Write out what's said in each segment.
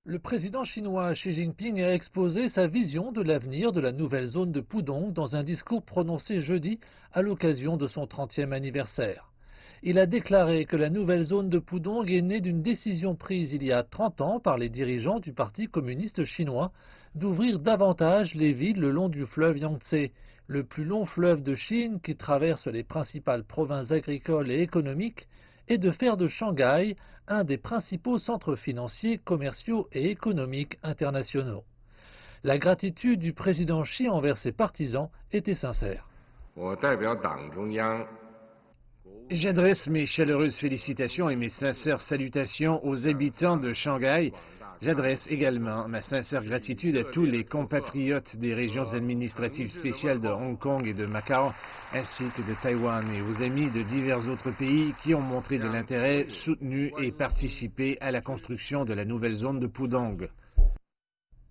Le président chinois Xi Jinping a exposé sa vision de l'avenir de la nouvelle zone de Pudong dans un discours prononcé jeudi à l'occasion de son 30e anniversaire. Il a déclaré que la nouvelle zone de Pudong est née d'une décision prise il y a 30 ans par les dirigeants du Parti communiste chinois d'ouvrir davantage les villes le long du fleuve Yangtze, le plus long fleuve de Chine qui traverse les principales provinces agricoles et économiques, et de faire de Shanghai un des principaux centres financiers, commerciaux et économiques internationaux. La gratitude du président Xi envers ses partisans était sincère. J'adresse mes chaleureuses félicitations et mes sincères salutations aux habitants de Shanghai. J'adresse également ma sincère gratitude à tous les compatriotes des régions administratives spéciales de Hong Kong et de Macao, ainsi que de Taïwan, et aux amis de divers autres pays qui ont montré de l'intérêt, soutenu et participé à la construction de la nouvelle zone de Pudong.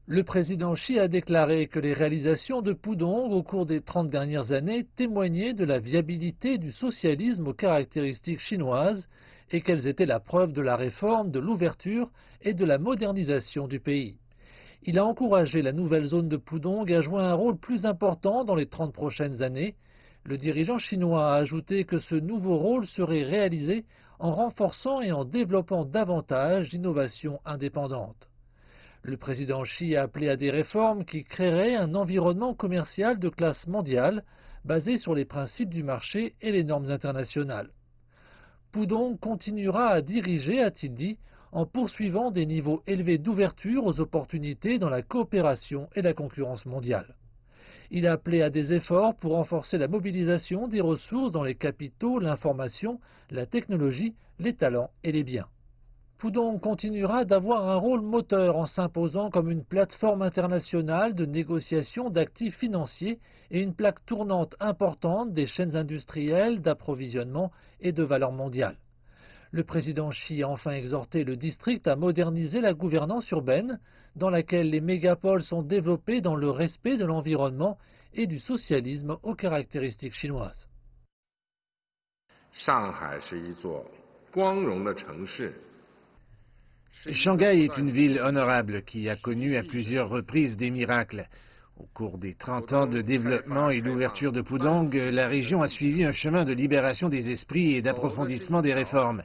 Le président Xi a déclaré que les réalisations de Pudong au cours des 30 dernières années témoignaient de la viabilité du socialisme aux caractéristiques chinoises et qu'elles étaient la preuve de la réforme, de l'ouverture et de la modernisation du pays. Il a encouragé la nouvelle zone de Pudong à jouer un rôle plus important dans les 30 prochaines années. Le dirigeant chinois a ajouté que ce nouveau rôle serait réalisé en renforçant et en développant davantage d'innovations indépendantes. Le président Xi a appelé à des réformes qui créeraient un environnement commercial de classe mondiale basé sur les principes du marché et les normes internationales. Pudong continuera à diriger, a-t-il dit, en poursuivant des niveaux élevés d'ouverture aux opportunités dans la coopération et la concurrence mondiale. Il a appelé à des efforts pour renforcer la mobilisation des ressources dans les capitaux, l'information, la technologie, les talents et les biens. Pudong continuera d'avoir un rôle moteur en s'imposant comme une plateforme internationale de négociation d'actifs financiers et une plaque tournante importante des chaînes industrielles, d'approvisionnement et de valeur mondiale. Le président Xi a enfin exhorté le district à moderniser la gouvernance urbaine, dans laquelle les mégapoles sont développés dans le respect de l'environnement et du socialisme aux caractéristiques chinoises. Shanghai est une ville honorable qui a connu à plusieurs reprises des miracles. Au cours des 30 ans de développement et d'ouverture de Pudong, la région a suivi un chemin de libération des esprits et d'approfondissement des réformes.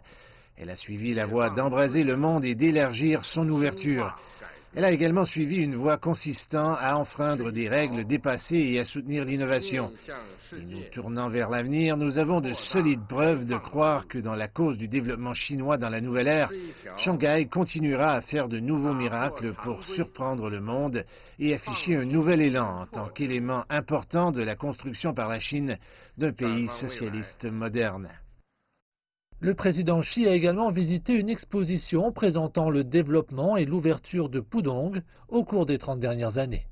Elle a suivi la voie d'embraser le monde et d'élargir son ouverture. Elle a également suivi une voie consistant à enfreindre des règles dépassées et à soutenir l'innovation. Et nous tournant vers l'avenir, nous avons de solides preuves de croire que dans la cause du développement chinois dans la nouvelle ère, Shanghai continuera à faire de nouveaux miracles pour surprendre le monde et afficher un nouvel élan en tant qu'élément important de la construction par la Chine d'un pays socialiste moderne. Le président Xi a également visité une exposition présentant le développement et l'ouverture de Pudong au cours des 30 dernières années.